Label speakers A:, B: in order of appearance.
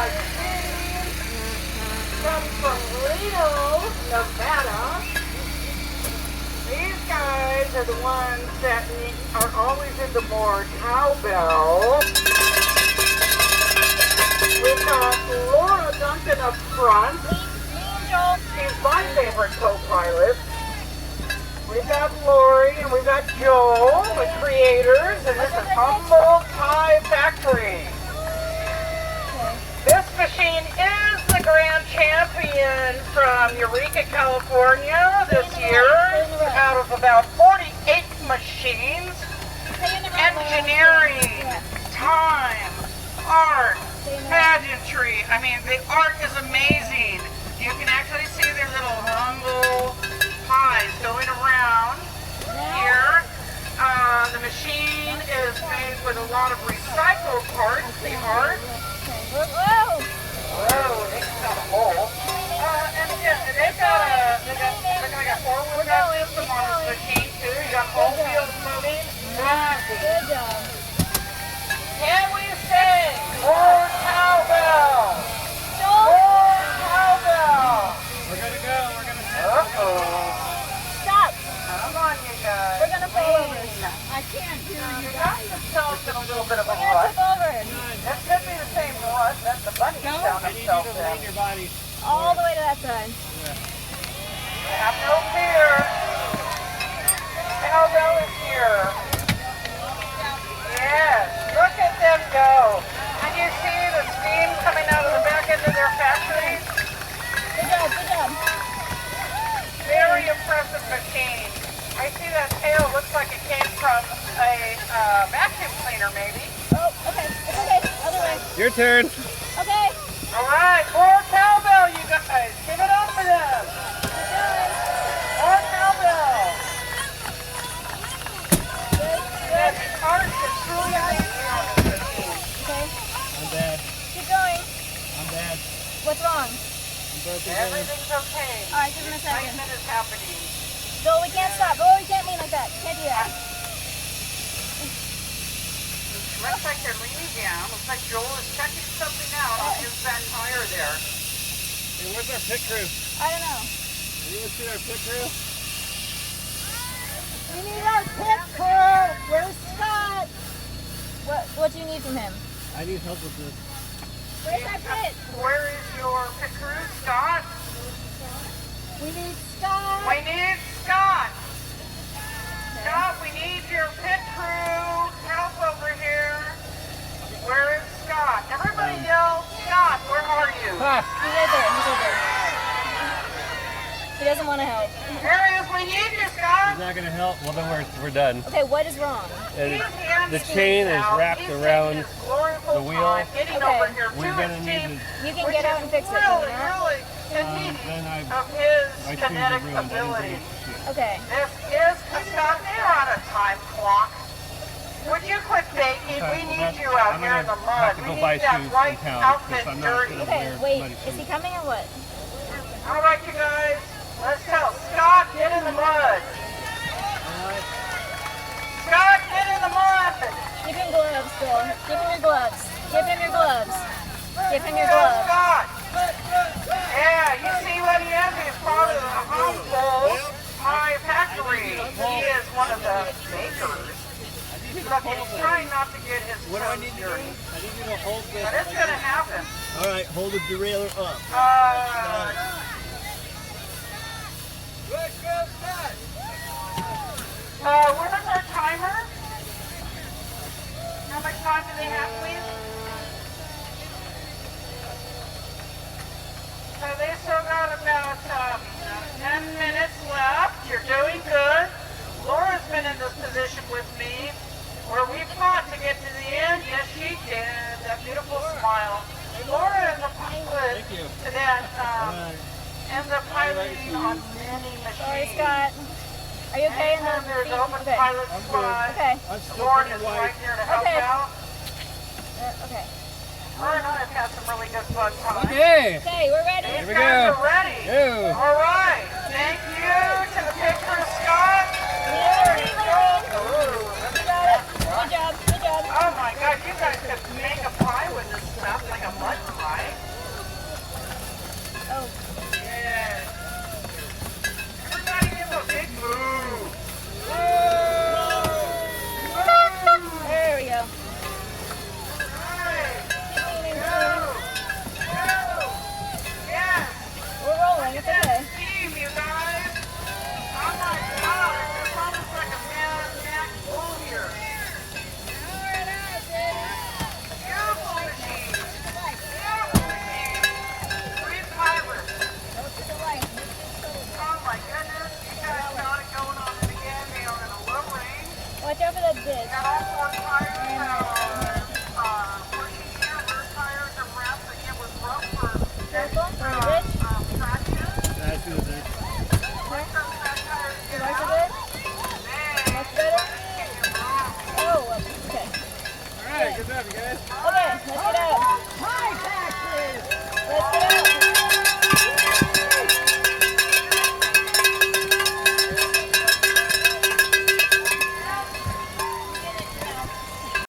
A: machine comes from Reno, Nevada. These guys are the ones that are always into more cowbell. We've got Laura Duncan up front. She's my favorite co-pilot. We've got Lori and we've got Joel, the creators, and this is HumBULLdt Pie Factory. This machine is the Graand champion from Eureka, California this year. Out of about 48 machines. Engineering, time, art, pageantry. I mean, the art is amazing. You can actually see their little humble pies going around here. The machine is made with a lot of recycled parts, the art. Whoa! They got a hole. And yeah, they got four-wheel system on this machine too. You got all wheels moving. Good job. Can we sing more cowbell? More cowbell.
B: We're gonna go.
A: Stop. Come on, you guys.
C: We're gonna fall over. I can't do
A: You got yourselves in a little bit of a
C: We're gonna
A: rut.
C: tip over.
A: This could be the same rut that the bunnies found
B: I need you
A: themselves
B: to lean
A: in.
B: your body.
C: All the way to that side.
A: Have no fear. Cowbell is here. Yes, look at them go. Can you see the steam coming out of the back end of their factories?
C: Good job, good job.
A: Very impressive machine. I see that tail looks like it came from a vacuum cleaner maybe.
C: Oh, okay. It's okay. Other way.
B: Your turn.
C: Okay.
A: All right, more cowbell, you guys. Give it up for them.
C: Good job.
A: More cowbell.
C: Good,
A: Yes,
C: good.
A: the art is truly amazing on this machine.
C: Okay.
B: I'm bad.
C: Keep going.
B: I'm bad.
C: What's wrong?
B: I'm broken.
A: Everything's okay.
C: All right, give him a second.
A: Excitement is happening.
C: Joel, we can't stop. Oh, you can't lean like that. Can't do that.
A: Looks like they're leaning down. Looks like Joel is checking something out on his back tire there.
B: Hey, where's our pit crew?
C: I don't know.
B: Anyone see our pit crew?
C: We need our pit crew. Where's Scott? What do you need from him?
B: I need help with this.
C: Where's our pit?
A: Where is your pit crew, Scott?
C: We need Scott.
A: We need Scott. Scott, we need your pit crew help over here. Where is Scott? Everybody yell, Scott, where are you?
C: He's right there. He's right there. He doesn't want to help.
A: There he is. We need you, Scott.
B: It's not gonna help. Well, then we're done.
C: Okay, what is wrong?
B: And the chain is wrapped around the wheel.
A: Getting
C: Okay.
A: over here
B: We're
A: to
B: gonna
A: his
B: need
A: team,
B: to.
C: You can
A: which
C: get out
A: is
C: and fix it.
A: really,
C: Can you not?
A: really convenient
B: Then
A: of his
B: my shoes
A: kinetic
B: are ruined. I didn't bring
A: ability.
B: it.
C: Okay.
A: This is Scott. They're on a time clock. Would you quit baking? We need you out here in the mud.
B: to
A: We
B: go
A: need
B: buy
A: that
B: shoes
A: white
B: in town,
A: outfit
B: because I'm not
A: dirty.
B: gonna
C: Okay,
B: wear
C: wait.
B: muddy
C: Is he
B: shoes.
C: coming or what?
A: All right, you guys. Let's go. Scott, get in the mud. Scott, get in the mud.
C: Give him gloves, Bill. Give him your gloves. Give him your gloves. Give him your
A: Go,
C: gloves.
A: Scott. Yeah, you see what he is? He's part of the HumBULLdt Pie Factory. He is one of the makers. Look, he's trying not to get his
B: What do I
A: toes
B: need to do?
A: dirty.
B: I need you to hold this.
A: But it's going to happen.
B: All right, hold the derailleur up.
A: Where's our timer? How much time do they have, please? So they still got about 10 minutes left. You're doing good. Laura's been in this position with me where we fought to get to the end. Yes, she did. That beautiful smile. Laura is a pilot to that, ends up piloting on many
C: Sorry,
A: machines.
C: Scott. Are you okay in the
A: Anytime there's
C: feet?
A: open
C: Okay.
A: pilot squad,
C: Okay.
A: Lord is right here to help
C: Okay.
A: out.
C: Okay.
A: Laura and I have had some really good fun times.
B: Okay.
C: Okay, we're ready.
A: These
B: we
A: guys
B: go.
A: are ready.
B: Go.
A: All right. Thank you to the picture, Scott.
C: Lean, lean.
A: Ooh,
C: You got it. Good job. Good job.
A: oh my God, you guys could make a pie with this stuff, like a mud pie.
C: Watch out for that ditch.
A: Got all four tires pushing here, rear tires and wraps. Again, with rough for
C: Careful, for the ditch.
A: traction.
B: That's good.
A: Like those back tires
C: You
A: get
C: like
A: out.
C: it?
A: Then,
C: Much better? Oh, okay.
B: All right, good job, you guys.
C: Okay, let's get out.
D: My factory!
C: Let's get out.